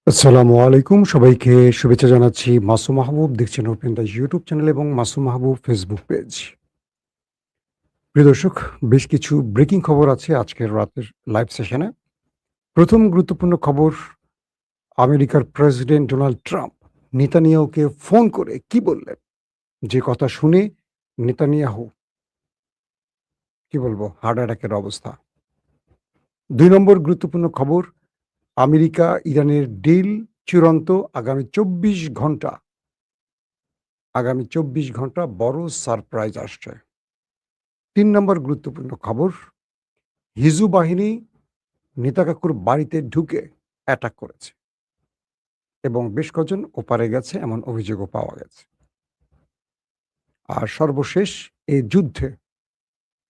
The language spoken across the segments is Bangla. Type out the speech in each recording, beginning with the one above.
আসসালামু আলাইকুম। সবাইকে শুভেচ্ছা জানাচ্ছি। মাসুম মাহবুব দেখছেন ওপেন দ্য ইউটিউব চ্যানেল এবং মাসুম মাহবুব ফেসবুক পেজ। প্রিয় দর্শক, বেশ কিছু ব্রেকিং খবর আছে আজকের রাতের লাইভ সেশনে। প্রথম গুরুত্বপূর্ণ খবর, আমেরিকার প্রেসিডেন্ট ডোনাল্ড ট্রাম্প নেতানিয়াহুকে ফোন করে কি বললেন? যে কথা শুনে নেতানিয়াহু কি বলবো হার্ট অ্যাটাকের অবস্থা। ২ নম্বর গুরুত্বপূর্ণ খবর, আমেরিকা ইরানের ডিল চূড়ান্ত আগামী ২৪ ঘন্টা বড় সারপ্রাইজ আসছে। ৩ নম্বর গুরুত্বপূর্ণ খবর, হিজু বাহিনী নেতা কাকুর বাড়িতে ঢুকে অ্যাটাক করেছে এবং বেশ কজন ওপারে গেছে এমন অভিযোগও পাওয়া গেছে। আর সর্বশেষ, এই যুদ্ধে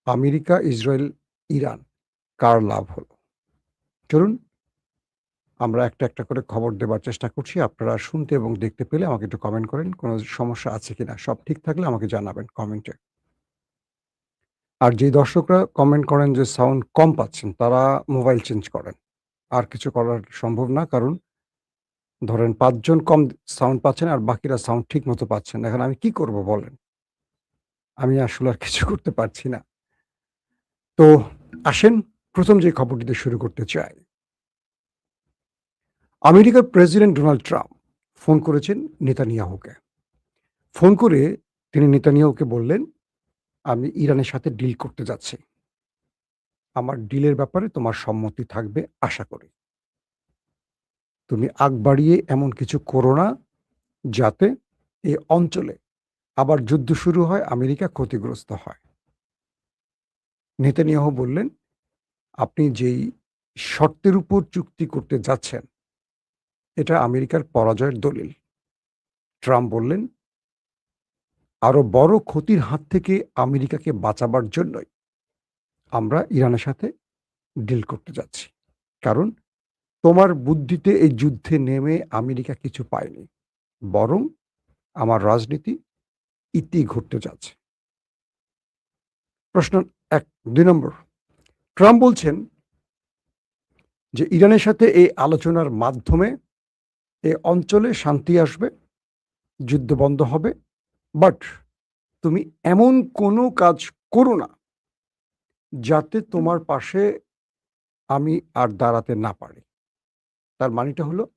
আমেরিকা, ইসরায়েল, ইরান কার লাভ হলো? চলুন আমরা একটা করে খবর দেবার চেষ্টা করছি। আপনারা শুনতে এবং দেখতে পেলে আমাকে একটু কমেন্ট করেন। কোনো সমস্যা আছে কিনা? সব ঠিক থাকলে আমাকে জানাবেন কমেন্টে। আর যেই দর্শকরা কমেন্ট করেন যে সাউন্ড কম পাচ্ছেন, তারা মোবাইল চেঞ্জ করেন। আর কিছু করার সম্ভব না। কারণ ধরেন ৫ জন কম সাউন্ড পাচ্ছেন আর বাকিরা সাউন্ড ঠিক মতো পাচ্ছেন না। এখন আমি কি করব বলেন? আমি আসলে আর কিছু করতে পারছি না। তো আসেন ১ম যে খবরটি দিয়ে শুরু করতে চাই। আমেরিকার প্রেসিডেন্ট ডোনাল্ড ট্রাম্প ফোন করেছেন নেতানিয়াহুকে। ফোন করে তিনি নেতানিয়াহুকে বললেন, "আমি ইরানের সাথে ডিল করতে যাচ্ছি। আমার ডিলের ব্যাপারে তোমার সম্মতি থাকবে আশা করি। তুমি আগ বাড়িয়ে এমন কিছু করো না যাতে এই অঞ্চলে আবার যুদ্ধ শুরু হয়, আমেরিকা ক্ষতিগ্রস্ত হয়।" নেতানিয়াহু বললেন, "আপনি যেই শর্তের উপর চুক্তি করতে যাচ্ছেন, এটা আমেরিকার পরাজয়ের দলিল।" ট্রাম্প বললেন, "আরো বড় ক্ষতির হাত থেকে আমেরিকাকে বাঁচাবার জন্যই আমরা ইরানের সাথে ডিল করতে যাচ্ছি। কারণ তোমার বুদ্ধিতে এই যুদ্ধে নেমে আমেরিকা কিছু পায়নি। বরং আমার রাজনীতি ইতি ঘটতে যাচ্ছে।" প্রশ্ন ১, ২ নম্বর, ট্রাম্প বলছেন যে ইরানের সাথে এই আলোচনার মাধ্যমে এ অঞ্চলে শান্তি আসবে, যুদ্ধ বন্ধ হবে। বাট তুমি এমন কোনো কাজ করো না যাতে তোমার পাশে আমি আর দাঁড়াতে না পারি। তার মানেটা হলো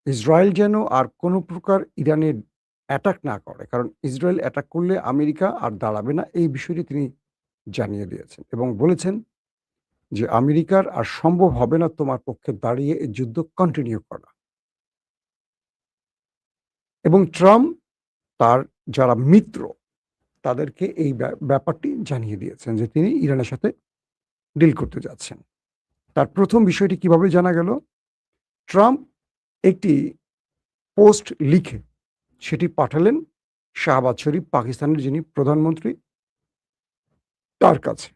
ইসরায়েল যেন আর কোনো প্রকার ইরানে অ্যাটাক না করে। কারণ ইসরায়েল অ্যাটাক করলে আমেরিকা আর দাঁড়াবে না, এই বিষয়টি তিনি জানিয়ে দিয়েছেন এবং বলেছেন যে আমেরিকার আর সম্ভব হবে না তোমার পক্ষে দাঁড়িয়ে এই যুদ্ধ কন্টিনিউ করা। এবং ট্রাম্প তার যারা মিত্র তাদেরকে এই ব্যাপারটি জানিয়ে দিয়েছেন যে তিনি ইরানের সাথে ডিল করতে যাচ্ছেন। তার ১ম বিষয়টি কিভাবে জানা গেল? ট্রাম্প একটি পোস্ট লিখে সেটি পাঠালেন শাহবাজ শরীফ, পাকিস্তানের যিনি প্রধানমন্ত্রী, তার কাছে।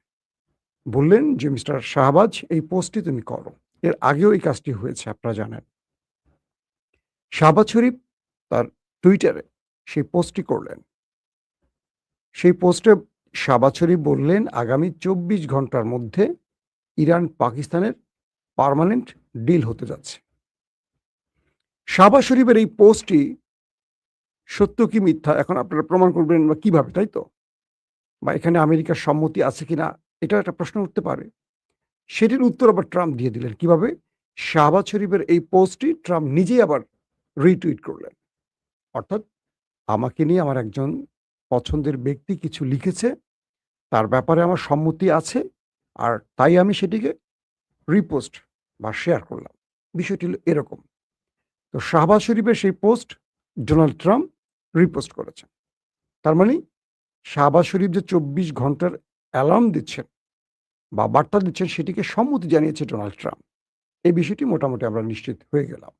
বললেন যে, "মিস্টার শাহবাজ, এই পোস্টটি তুমি করো।" এর আগেও এই কাজটি হয়েছে, আপনারা জানেন। শাহবাজ শরীফ তার টুইটারে সেই পোস্টটি করলেন। সেই পোস্টে শাহবাজ শরীফ বললেন, "আগামী ২৪ ঘন্টার মধ্যে ইরান পাকিস্তানের পার্মানেন্ট ডিল হতে যাচ্ছে।" শাহবাজ শরীফের এই পোস্টটি সত্য কি মিথ্যা এখন আপনারা প্রমাণ করবেন বা কিভাবে, তাই তো? বা এখানে আমেরিকার সম্মতি আছে কিনা এটাও একটা প্রশ্ন উঠতে পারে। সেটির উত্তর আবার ট্রাম্প দিয়ে দিলেন। কিভাবে? শাহবাজ শরীফের এই পোস্টটি ট্রাম্প নিজেই আবার রিটুইট করলেন। অর্থাৎ আমাকে নিয়ে আমার একজন পছন্দের ব্যক্তি কিছু লিখেছে, তার ব্যাপারে আমার সম্মতি আছে, আর তাই আমি সেটিকে রিপোস্ট বা শেয়ার করলাম। বিষয়টি হলো এরকম। তো শাহবাজ শরীফের সেই পোস্ট ডোনাল্ড ট্রাম্প রিপোস্ট করেছেন। তার মানে শাহবাজ শরীফ যে ২৪ ঘন্টার অ্যালার্ম দিচ্ছেন বা বার্তা দিচ্ছেন সেটিকে সম্মতি জানিয়েছে ডোনাল্ড ট্রাম্প। এই বিষয়টি মোটামুটি আমরা নিশ্চিত হয়ে গেলাম।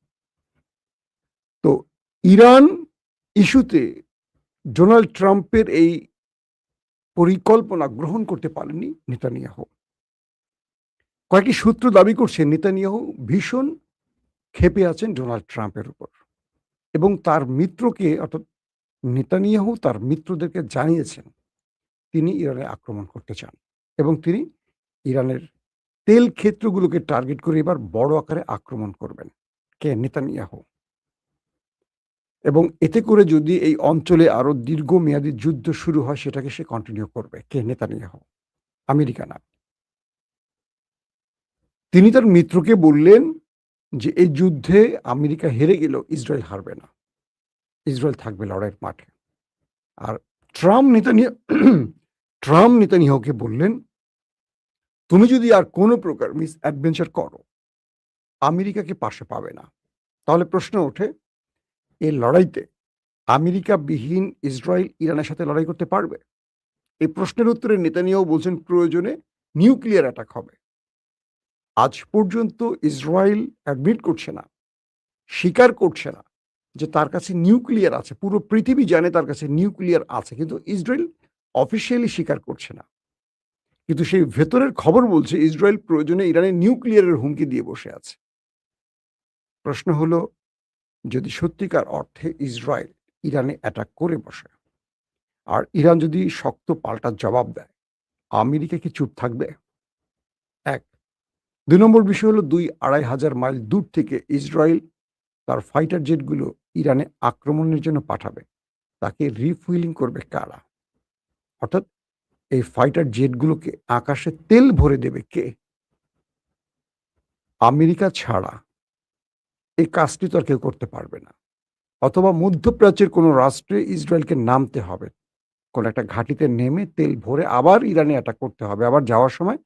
তো ইরান ইস্যুতে ডোনাল্ড ট্রাম্পের এই পরিকল্পনা গ্রহণ করতে পারেননি নেতানিয়াহু। কয়েকটি সূত্র দাবি করছে নেতানিয়াহু ভীষণ ক্ষেপে আছেন ডোনাল্ড ট্রাম্পের উপর এবং তার মিত্রকে অর্থাৎ নেতানিয়াহু তার মিত্রদেরকে জানিয়েছেন তিনি ইরানে আক্রমণ করতে চান এবং তিনি ইরানের তেল ক্ষেত্রগুলোকে টার্গেট করে এবার বড় আকারে আক্রমণ করবেন। কে? নেতানিয়াহু। এবং এতে করে যদি এই অঞ্চলে আরো দীর্ঘমেয়াদী যুদ্ধ শুরু হয় সেটাকে সে কন্টিনিউ করবে। কে? নেতানিয়াহু। আমেরিকা না। তিনি তার মিত্রকে বললেন যে, "এই যুদ্ধে আমেরিকা হেরে গেলেও ইসরায়েল হারবে না। ইসরায়েল থাকবে লড়াইয়ের মাঠে।" আর ট্রাম্প নেতানিয়া ট্রাম্প নেতানিয়াহুকে বললেন, "তুমি যদি আর কোনো প্রকার মিসঅ্যাডভেঞ্চার করো, আমেরিকাকে পাশে পাবে না।" তাহলে প্রশ্ন ওঠে, এই লড়াইতে আমেরিকাবিহীন ইসরায়েল ইরানের সাথে লড়াই করতে পারবে? এই প্রশ্নের উত্তরে নেতানিয়াহু বলছেন, "প্রয়োজনে নিউক্লিয়ার অ্যাটাক হবে।" আজ পর্যন্ত ইসরায়েল অ্যাডমিট করছে না, স্বীকার করছে না যে তার কাছে নিউক্লিয়ার আছে। পুরো পৃথিবী জানে তার কাছে নিউক্লিয়ার আছে। কিন্তু ইসরায়েল অফিসিয়ালি স্বীকার করছে না। কিন্তু সেই ভেতরের খবর বলছে ইসরায়েল প্রয়োজনে ইরানে নিউক্লিয়ারের হুমকি দিয়ে বসে আছে। প্রশ্ন হলো, যদি সত্যিকার অর্থে ইসরায়েল ইরানে অ্যাটাক করে বসে, আর ইরান যদি শক্ত পাল্টা জবাব দেয়, আমেরিকা কি চুপ থাকবে? ১। ২ নম্বর বিষয় হলো ২-২.৫ হাজার মাইল দূর থেকে ইসরায়েল তার ফাইটার জেটগুলো ইরানে আক্রমণের জন্য পাঠাবে। তাকে রিফুয়েলিং করবে কারা? অর্থাৎ এই ফাইটার জেটগুলোকে আকাশে তেল ভরে দেবে কে? আমেরিকা ছাড়া এই কাজটি তো আর কেউ করতে পারবে না। অথবা মধ্যপ্রাচ্যের কোনো রাষ্ট্রে ইসরায়েলকে নামতে হবে। কোনো একটা ঘাঁটিতে নেমে তেল ভরে আবার ইরানে অ্যাটাক করতে হবে। আবার যাওয়ার সময়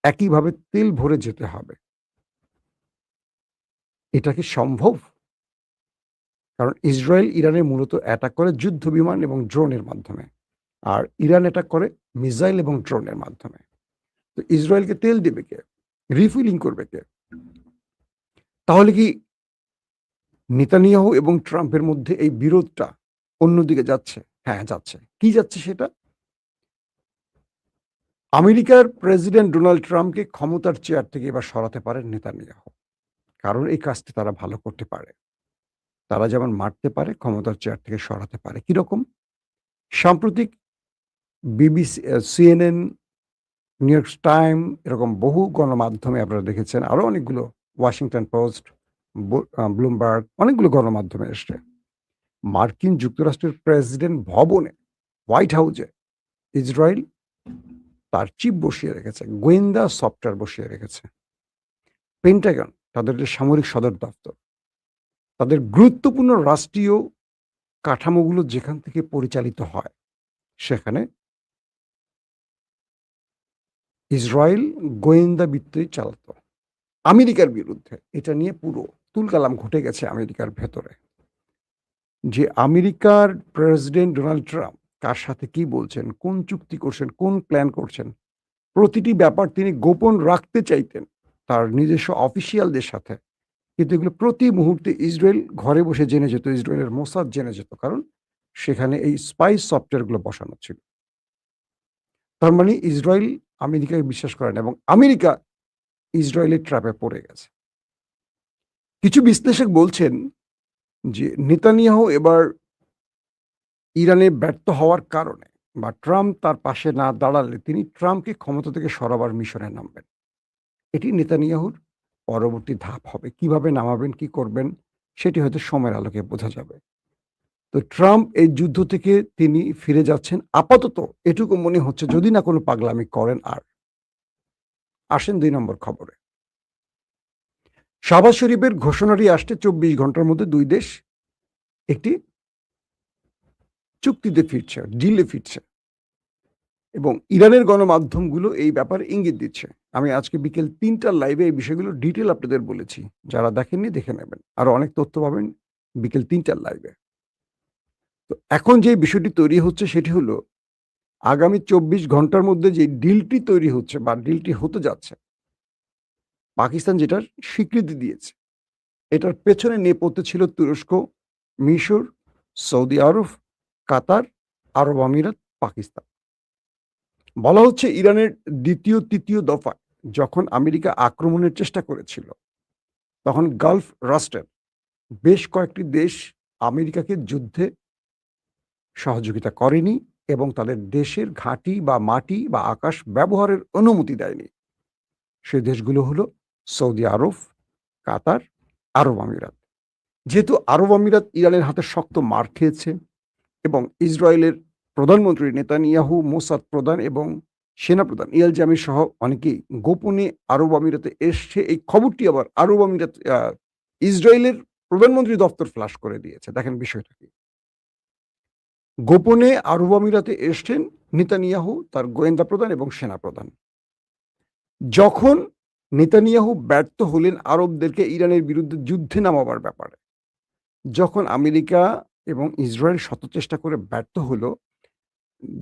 একইভাবে তেল ভরে যেতে হবে। এটা কি সম্ভব? কারণ ইসরায়েল ইরানে মূলত অ্যাটাক করে যুদ্ধ বিমান এবং ড্রোনের মাধ্যমে। আর ইরান অ্যাটাক করে মিসাইল এবং ড্রোনের মাধ্যমে। তো ইসরায়েলকে তেল দেবে কে? রিফিলিং করবে কে? তাহলে কি নেতানিয়াহু এবং ট্রাম্পের মধ্যে এই বিরোধটা অন্যদিকে যাচ্ছে? হ্যাঁ, যাচ্ছে। কি যাচ্ছে সেটা? আমেরিকার প্রেসিডেন্ট ডোনাল্ড ট্রাম্পকে ক্ষমতার চেয়ার থেকে এবার সরাতে পারেন নেতানিয়াহু। কারণ এই কাজটি তারা ভালো করতে পারে। তারা যেমন মারতে পারে, ক্ষমতার চেয়ার থেকে সরাতে পারে। কিরকম? সাম্প্রতিক BBC, CNN, new York time এরকম বহু গণমাধ্যমে আপনারা দেখেছেন। আরো অনেকগুলো ওয়াশিংটন পোস্ট, ব্লুমবার্গ অনেকগুলো গণমাধ্যমে এসছে। মার্কিন যুক্তরাষ্ট্রের প্রেসিডেন্ট ভবনে, হোয়াইট হাউসে ইসরায়েল তার চিফ বসিয়ে রেখেছে। গোয়েন্দা সফটওয়্যার বসিয়ে রেখেছে। পেন্টাগন তাদের যে সামরিক সদর দপ্তর, তাদের গুরুত্বপূর্ণ রাষ্ট্রীয় কাঠামোগুলো যেখান থেকে পরিচালিত হয়, সেখানে ইসরায়েল গোয়েন্দা বৃত্তই চালাতো আমেরিকার বিরুদ্ধে। এটা নিয়ে পুরো তুলকালাম ঘটে গেছে আমেরিকার ভেতরে। যে আমেরিকার প্রেসিডেন্ট ডোনাল্ড ট্রাম্প কার সাথে কি বলছেন, কোন চুক্তি করছেন, কোন প্ল্যান করছেন, প্রতিটি ব্যাপার তিনি গোপন রাখতে চাইতেন তার নিজস্ব অফিসিয়ালদের সাথে। কিন্তু এগুলো প্রতি মুহূর্তে ইসরায়েল ঘরে বসে জেনে যেত, ইসরায়েলের মোসাদ জেনে যেত। কারণ সেখানে এই স্পাইস সফটওয়্যারগুলো বসানো ছিল। তার মানে ইসরায়েল আমেরিকাকে বিশ্বাস করে না এবং আমেরিকা ইসরায়েলের ট্র্যাপে পড়ে গেছে। কিছু বিশ্লেষক বলছেন যে নেতানিয়াহু এবার ইরানে ব্যর্থ হওয়ার কারণে বা ট্রাম্প তার পাশে না দাঁড়ালে তিনি ট্রাম্পকে ক্ষমতা থেকে সরাবার মিশনে নামবেন। এটি নেতানিয়াহুর পরবর্তী ধাপ হবে। কিভাবে নামাবেন, কি করবেন সেটি হয়তো সময়ের আলোকে বোঝা যাবে। তো ট্রাম্প এই যুদ্ধ থেকে তিনি ফিরে যাচ্ছেন আপাতত এটুকু মনে হচ্ছে, যদি না কোনো পাগলামি করেন আর। আসেন ২ নম্বর খবরে। শাহবাজ শরীফের ঘোষণাটি আসছে ২৪ ঘন্টার মধ্যে ২ দেশ একটি চুক্তিতে ফিরছে, ডিলে ফিরছে এবং ইরানের গণমাধ্যমগুলো এই ব্যাপারে ইঙ্গিত দিচ্ছে। আমি আজকে বিকেল ৩টার লাইভে এই বিষয়গুলো ডিটেইল আপনাদের বলেছি। যারা দেখেননি দেখে নেবেন। আরো অনেক তথ্য পাবেন বিকেল ৩টার লাইভে। তো এখন যে বিষয়টি তৈরি হচ্ছে সেটি হলো আগামী ২৪ ঘন্টার মধ্যে যে ডিলটি তৈরি হচ্ছে বা ডিলটি হতে যাচ্ছে, পাকিস্তান যেটার স্বীকৃতি দিয়েছে, এটার পেছনে নেপথ্যে ছিল তুরস্ক, মিশর, সৌদি আরব, কাতার, আরব আমিরাত, পাকিস্তান। বলা হচ্ছে ইরানের ২য়, ৩য় দফায় যখন আমেরিকা আক্রমণের চেষ্টা করেছিল, তখন গালফ রাষ্ট্রের বেশ কয়েকটি দেশ আমেরিকাকে যুদ্ধে সহযোগিতা করেনি এবং তাদের দেশের ঘাঁটি বা মাটি বা আকাশ ব্যবহারের অনুমতি দেয়নি। সেই দেশগুলো হলো সৌদি আরব, কাতার, আরব আমিরাত। যেহেতু আরব আমিরাত ইরানের হাতে শক্ত মার খেয়েছে এবং ইসরায়েলের প্রধানমন্ত্রী নেতানিয়াহু, মোসাদ প্রধান এবং সেনাপ্রধান ইয়াল জামির সহ অনেকেই গোপনে আরব আমিরাতে এসছে। এই খবরটি আবার আরব আমিরাত ইসরায়েলের প্রধানমন্ত্রী দপ্তর ফ্লাশ করে দিয়েছে। দেখেন বিষয়টা কি? গোপনে আরব আমিরাতে এসছেন নেতানিয়াহু, তার গোয়েন্দা প্রধান এবং সেনাপ্রধান। যখন নেতানিয়াহু ব্যর্থ হলেন আরবদেরকে ইরানের বিরুদ্ধে যুদ্ধে নামাবার ব্যাপারে, যখন আমেরিকা এবং ইসরায়েল শত চেষ্টা করে ব্যর্থ হলো,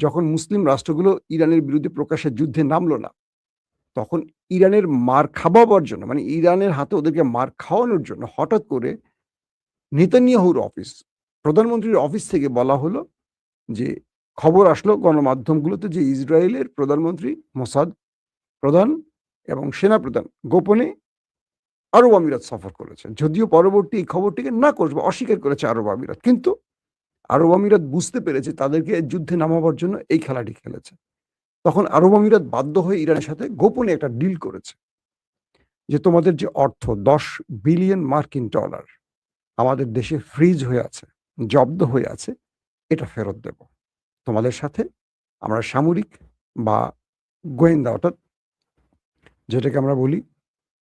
যখন মুসলিম রাষ্ট্রগুলো ইরানের বিরুদ্ধে প্রকাশ্যে যুদ্ধে নামলো না, তখন ইরানের মার খাওয়াবার জন্য, মানে ইরানের হাতে ওদেরকে মার খাওয়ানোর জন্য হঠাৎ করে নেতানিয়াহুর অফিস, প্রধানমন্ত্রীর অফিস থেকে বলা হলো যে, খবর আসলো গণমাধ্যমগুলোতে যে ইসরায়েলের প্রধানমন্ত্রী, মোসাদ প্রধান এবং সেনাপ্রধান গোপনে আরব আমিরাত সফর করেছে। যদিও পরবর্তী এই খবরটিকে না করবে অস্বীকার করেছে আরব আমিরাত, কিন্তু আরব আমিরাত বুঝতে পেরেছে তাদেরকে যুদ্ধে নামাবার জন্য এই খেলাটি খেলেছে। তখন আরব আমিরাত বাধ্য হয়ে ইরানের সাথে গোপনে একটা ডিল করেছে যে, তোমাদের যে অর্থ $10 বিলিয়ন মার্কিন ডলার আমাদের দেশে ফ্রিজ হয়ে আছে, জব্দ হয়ে আছে, এটা ফেরত দেব। তোমাদের সাথে আমরা সামরিক বা গোয়েন্দা, অর্থাৎ যেটাকে আমরা বলি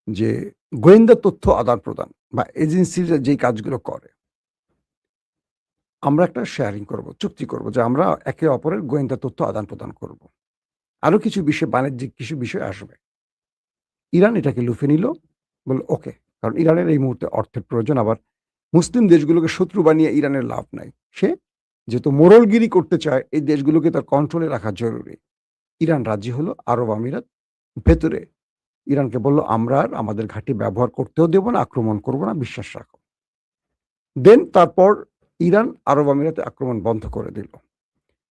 যে গোয়েন্দা তথ্য আদান প্রদান বা এজেন্সিরা যেই কাজগুলো করে, আমরা একটা শেয়ারিং করব, চুক্তি করব যে আমরা একে অপরের গোয়েন্দা তথ্য আদান প্রদান করব। আরো কিছু বিষয়, বাণিজ্যিক কিছু বিষয় আসবে। ইরান এটাকে লুফে নিল, বলল ওকে, কারণ ইরানের এই মুহূর্তে অর্থের প্রয়োজন। আবার মুসলিম দেশগুলোকে শত্রু বানিয়ে ইরানের লাভ নাই। সে যেহেতু মোড়লগিরি করতে চায়, এই দেশগুলোকে তার কন্ট্রোলে রাখা জরুরি। ইরান রাজি হলো। আরব আমিরাত ভেতরে ইরানকে বলল, আমরা আর আমাদের ঘাঁটি ব্যবহার করতেও দেব না, আক্রমণ করব না, বিশ্বাস রাখো। দেন তারপর ইরান আরব আমিরাতে আক্রমণ বন্ধ করে দিল।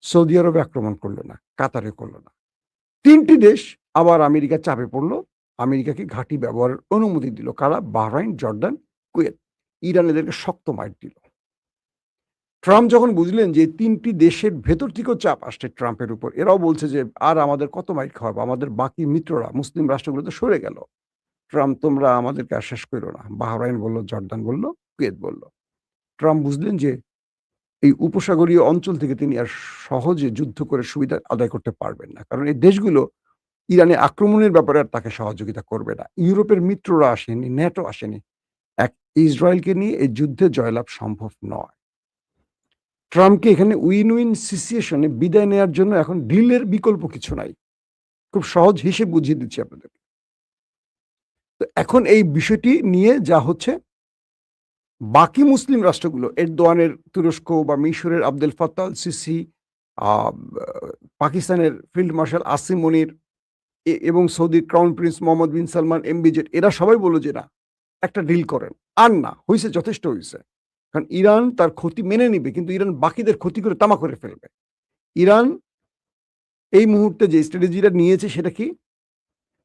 সৌদি আরবে আক্রমণ করলো না, কাতারে করলো না। 3টি দেশ আবার আমেরিকা চাপে পড়লো, আমেরিকাকে ঘাঁটি ব্যবহারের অনুমতি দিল। কারা? Bahrain, Jordan, Kuwait. ইরান এদেরকে শক্ত মাইর দিল। ট্রাম্প যখন বুঝলেন যে 3টি দেশের ভেতর থেকেও চাপ আসছে ট্রাম্পের উপর, এরাও বলছে যে আর আমাদের কত মাইর খাওয়াবো, আমাদের বাকি মিত্ররা মুসলিম রাষ্ট্রগুলো তো সরে গেল, ট্রাম্প তোমরা আমাদেরকে আর শেষ করো না। বাহরাইন বলল, জর্ডান বলল, কুয়েত বলল। ট্রাম্প বুঝলেন যে এই উপসাগরীয় অঞ্চল থেকে তিনি আর সহজে যুদ্ধ করে সুবিধা আদায় করতে পারবেন না, কারণ এই দেশগুলো ইরানে আক্রমণের ব্যাপারে আর তাকে সহযোগিতা করবে না। ইউরোপের মিত্ররা আসেনি, ন্যাটো আসেনি। এক ইসরায়েলকে নিয়ে এই যুদ্ধে জয়লাভ সম্ভব নয়। ট্রাম্পকে এখানে উইন উইন সিচুয়েশনে বিদায় নেওয়ার জন্য এখন ডিলের বিকল্প কিছু নাই। খুব সহজ হিসেব বুঝিয়ে দিচ্ছি আপনাদের। তো এখন এই বিষয়টি নিয়ে যা হচ্ছে, বাকি মুসলিম রাষ্ট্রগুলো, এরদোয়ানের তুরস্ক বা মিশরের আব্দুল ফাত্তাহ আল সিসি, পাকিস্তানের ফিল্ড মার্শাল আসিম মনির এবং সৌদির ক্রাউন প্রিন্স মোহাম্মদ বিন সালমান এমবিজেড, এরা সবাই বলল যে না, একটা ডিল করেন। আর না হয়েছে, যথেষ্ট হয়েছে। কারণ ইরান তার ক্ষতি মেনে নিবে, কিন্তু ইরান বাকিদের ক্ষতি করে তামা করে ফেলবে। ইরান এই মুহূর্তে যে স্ট্র্যাটেজিটা নিয়েছে সেটা কি?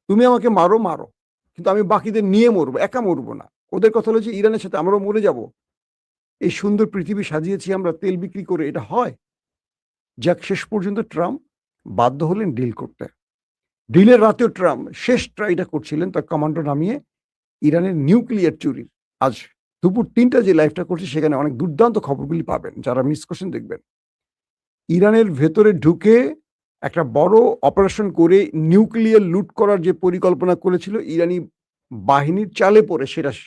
তুমি আমাকে মারো মারো, কিন্তু আমি বাকিদের নিয়ে মরবো, একা মরবো না। ওদের কথা হলো যে ইরানের সাথে আমরাও মরে যাব। এই সুন্দর পৃথিবী সাজিয়েছি আমরা তেল বিক্রি করে, এটা হয়? যাক, শেষ পর্যন্ত ট্রাম্প বাধ্য হলেন ডিল করতে। ডিলের রাতেও ট্রাম্প শেষ ট্রাইটা করছিলেন তার কমান্ডো নামিয়ে ইরানের নিউক্লিয়ার চুরির। আজ দুপুর 3টা যে লাইভটা করছে সেখানে অনেক দুর্দান্ত খবরগুলি পাবেন, যারা মিস করছেন দেখবেন। ইরানের ভেতরে ঢুকে একটা বড় অপারেশন করে নিউক্লিয়ার লুট করার যে পরিকল্পনা করেছিল ইরানি বাহিনীর চালে পড়ে,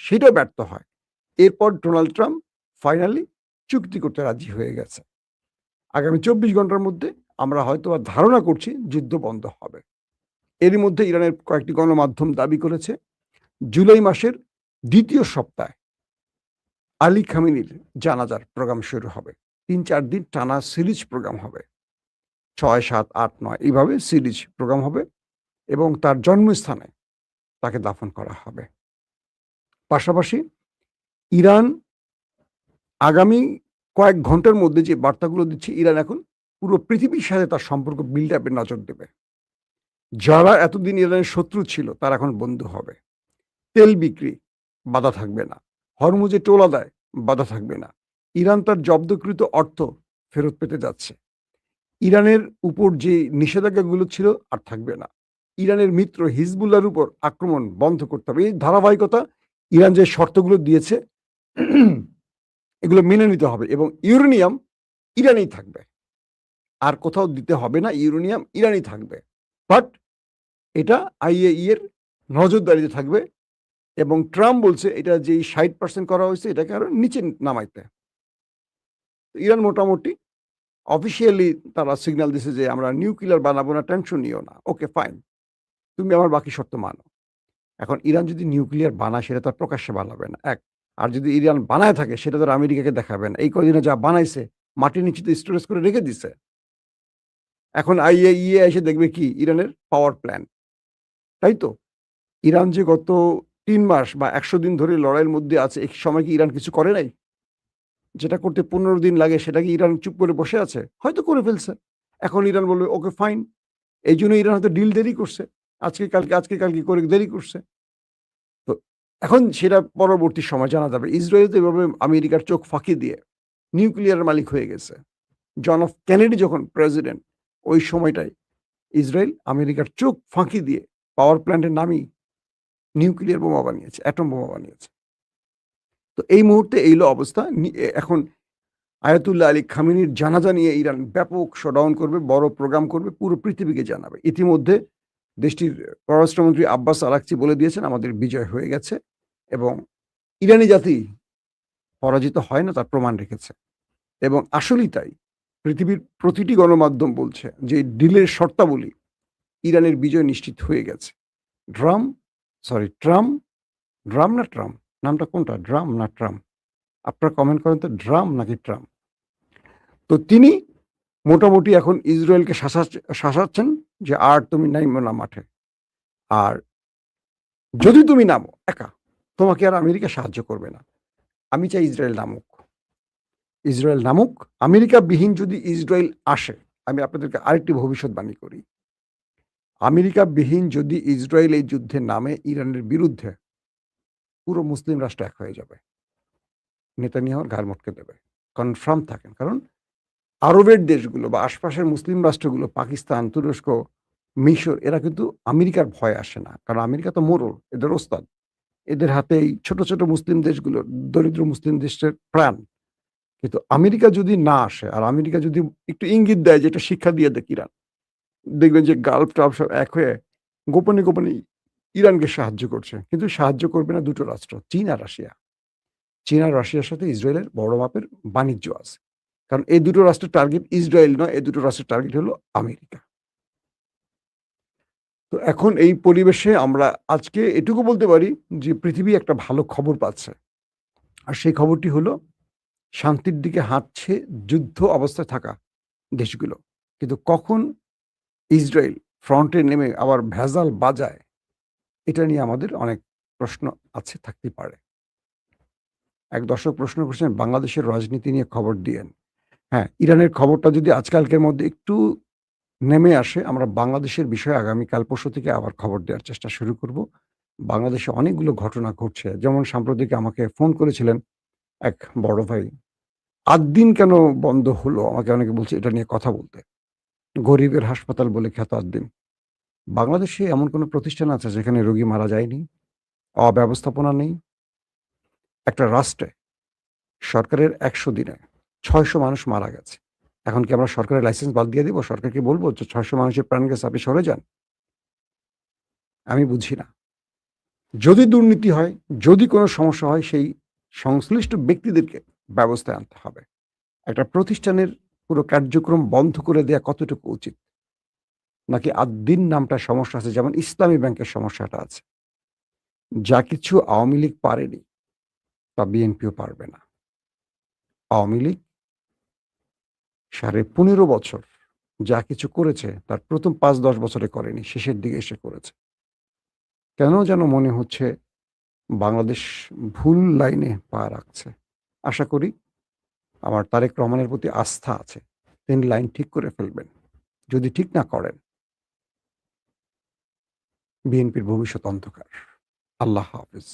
সেটা ব্যর্থ হয়। এরপর ডোনাল্ড ট্রাম্প ফাইনালি চুক্তি করতে রাজি হয়ে গেছে। আগামী 24 ঘন্টার মধ্যে আমরা হয়তো ধারণা করছি যুদ্ধ বন্ধ হবে। এরই মধ্যে ইরানের কয়েকটি গণমাধ্যম দাবি করেছে জুলাই মাসের 2য় সপ্তাহে আলী খামেনির জানাজার প্রোগ্রাম শুরু হবে। 3-4 দিন টানা সিরিজ প্রোগ্রাম হবে। 6, 7, 8, 9 এইভাবে সিরিজ প্রোগ্রাম হবে এবং তার জন্মস্থানে তাকে দাফন করা হবে। পাশাপাশি ইরান আগামী কয়েক ঘন্টার মধ্যে যে বার্তাগুলো দিচ্ছে, ইরান এখন পুরো পৃথিবীর সাথে তার সম্পর্ক বিল্ড আপে নজর দেবে। যারা এতদিন ইরানের শত্রু ছিল তারা এখন বন্ধু হবে। তেল বিক্রি বাধা থাকবে না, হরমুজে টোল আদায় বাধা থাকবে না। ইরান তার জব্দকৃত অর্থ ফেরত পেতে যাচ্ছে। ইরানের উপর যে নিষেধাজ্ঞাগুলো ছিল আর থাকবে না। ইরানের মিত্র হিজবুল্লাহর উপর আক্রমণ বন্ধ করতে হবে। এই ধারাবাহিকতা ইরান যে শর্তগুলো দিয়েছে এগুলো মেনে নিতে হবে এবং ইউরেনিয়াম ইরানেই থাকবে, আর কোথাও দিতে হবে না, ইউরেনিয়াম ইরানেই থাকবে। বাট এটা IAEA এর নজরদারিতে থাকবে এবং ট্রাম্প বলছে এটা যেই 60% করা হয়েছে এটাকে আরো নিচে নামাইতে। ইরান মোটামুটি অফিসিয়ালি তারা সিগন্যাল দিছে যে আমরা নিউক্লিয়ার বানাবো না, টেনশন নিও না, ওকে ফাইন, তুমি আমার বাকি শর্ত মানো। এখন ইরান যদি নিউক্লিয়ার বানায় সেটা তো আর প্রকাশ্যে বানাবে না, এক। আর যদি ইরান বানায় থাকে সেটা তো আর আমেরিকাকে দেখাবে না। এই কদিনে যা বানাইছে মাটির নিচে তো স্টোরেজ করে রেখে দিছে। এখন IAEA এসে দেখবে কি ইরানের পাওয়ার প্ল্যান, তাই তো? ইরান যে গত ৩ মাস বা ১০০ দিন ধরে লড়াইয়ের মধ্যে আছে, এই সময় কি ইরান কিছু করে নাই? যেটা করতে ১৫ দিন লাগে সেটা কি ইরান চুপ করে বসে আছে? হয়তো করে ফেলছে। এখন ইরান বলবে ওকে ফাইন। এইজন্য ইরান হয়তো ডিল দেরি করছে। আজকে কালকে করে দেরি করছে। তো এখন সেটা পরবর্তী সময় জানা যাবে। ইসরায়েল তো এভাবে আমেরিকার চোখ ফাঁকি দিয়ে নিউক্লিয়ারের মালিক হয়ে গেছে। জন এফ কেনেডি যখন প্রেসিডেন্ট ওই সময়টায় ইসরায়েল আমেরিকার চোখ ফাঁকি দিয়ে পাওয়ার প্ল্যান্টের নামই নিউক্লিয়ার বোমা বানিয়েছে, অ্যাটম বোমা বানিয়েছে। তো এই মুহূর্তে এইলো অবস্থা। এখন আয়াতুল্লাহ আলী খামেনির জানাজা নিয়ে ইরান ব্যাপক শোডাউন করবে, বড় প্রোগ্রাম করবে, পুরো পৃথিবীকে জানাবে। ইতিমধ্যে দেশটির পররাষ্ট্রমন্ত্রী আব্বাস আরাকচি বলে দিয়েছেন আমাদের বিজয় হয়ে গেছে এবং ইরানি জাতি পরাজিত হয় না তার প্রমাণ রেখেছে এবং আসলেই তাই। পৃথিবীর প্রতিটি গণমাধ্যম বলছে যে ডিলের শর্তাবলী ইরানের বিজয় নিশ্চিত হয়ে গেছে। ট্রাম্প না ট্রাম্প, নামটা কোনটা, ড্রাম না ট্রাম্প? আপনারা কমেন্ট করেন তো, ড্রাম নাকি ট্রাম্প? তো তিনি মোটামুটি এখন ইসরায়েলকে শাসাচ্ছেন যে আর তুমি নাইমো না মাঠে, আর যদি তুমি নামো একা তোমাকে আর আমেরিকা সাহায্য করবে না। আমি চাই ইসরায়েল নামুক। আমেরিকা বিহীন যদি ইসরায়েল আসে, আমি আপনাদেরকে আরেকটি ভবিষ্যৎবাণী করি, আমেরিকা বিহীন যদি ইসরায়েল এই যুদ্ধে নামে ইরানের বিরুদ্ধে, পুরো মুসলিম রাষ্ট্র এক হয়ে যাবে, নেতানিয়াহুর ঘাড় মটকে দেবে। কনফার্ম থাকেন, কারণ আরবের দেশগুলো বা আশপাশের মুসলিম রাষ্ট্রগুলো, পাকিস্তান, তুরস্ক, মিশর, এরা কিন্তু আমেরিকার ভয় আসে না, কারণ আমেরিকা তো মোড়ল, এদের ওস্তাদ। এদের হাতে এই ছোট ছোট মুসলিম দেশগুলো, দরিদ্র মুসলিম দেশের প্রাণ। কিন্তু আমেরিকা যদি না আসে, আর আমেরিকা যদি একটু ইঙ্গিত দেয় যে এটা শিক্ষা দিয়ে দেখ ইরান, দেখবেন যে গালফ টালফ সব এক হয়ে গোপনে গোপনে ইরানকে সাহায্য করছে। কিন্তু সাহায্য করবে না দুটো রাষ্ট্র, চীন আর রাশিয়া। চীন আর রাশিয়ার সাথে ইসরায়েলের বড় মাপের বাণিজ্য আছে, কারণ এই দুটো রাষ্ট্রের টার্গেট ইসরায়েল নয়, এই দুটো রাষ্ট্রের টার্গেট হলো আমেরিকা। তো এখন এই পরিবেশে আমরা আজকে এটুকু বলতে পারি যে পৃথিবী একটা ভালো খবর পাচ্ছে, আর সেই খবরটি হলো শান্তির দিকে হাঁটছে যুদ্ধ অবস্থায় থাকা দেশগুলো। কিন্তু কখন ইসরায়েল ফ্রন্টে নেমে আবার ভেজাল বাজায়, এটা নিয়ে আমাদের অনেক প্রশ্ন আছে, থাকতেই পারে। এক দর্শক প্রশ্ন করছেন বাংলাদেশের রাজনীতি নিয়ে খবর দিয়েন। হ্যাঁ, ইরানের খবরটা যদি আজকালকের মধ্যে একটু নেমে আসে, আমরা বাংলাদেশের বিষয়ে আগামীকাল পরশু থেকে আবার খবর দেওয়ার চেষ্টা শুরু করব। বাংলাদেশে অনেকগুলো ঘটনা ঘটছে, যেমন সাম্প্রতিক আমাকে ফোন করেছিলেন এক বড় ভাই, ৮ দিন কেন বন্ধ হলো, আমাকে অনেকে বলছে এটা নিয়ে কথা বলতে। গরিবের হাসপাতাল বলে খ্যাত ৮ দিন। বাংলাদেশে এমন কোনো প্রতিষ্ঠান আছে যেখানে রোগী মারা যায়নি, অব্যবস্থাপনা নেই? একটা রাষ্ট্রে সরকারের ১০০ দিনে ৬০০ মানুষ মারা গেছে। এখন কি আমরা সরকারের লাইসেন্স বাদ দিয়ে দিব? সরকারকে বলব যে ৬০০ মানুষের প্রাণ গেছে, আপনি সরে যান? আমি বুঝি না। যদি দুর্নীতি হয়, যদি কোনো সমস্যা হয়, সেই সংশ্লিষ্ট ব্যক্তিদেরকে ব্যবস্থায় আনতে হবে। একটা প্রতিষ্ঠানের পুরো কার্যক্রম বন্ধ করে দেয়া কতটুকু উচিত? নাকি আদ-দ্বীন নামটা সমস্যা আছে, যেমন ইসলামী ব্যাংকের সমস্যাটা আছে। যা কিছু আওয়ামী লীগ পারেনি, তা বিএনপিও পারবে না। আওয়ামী লীগ ১৫.৫ বছর যা কিছু করেছে তার প্রথম ৫-১০ বছরে করেনি, শেষের দিকে এসে করেছে। কেন যেন মনে হচ্ছে বাংলাদেশ ভুল লাইনে পা রাখছে। আশা করি, আমার তারেক রহমানের প্রতি আস্থা আছে, তিনি লাইন ঠিক করে ফেলবেন। যদি ঠিক না করেন, বিএনপির ভবিষ্যৎ অন্ধকার। আল্লাহ হাফেজ।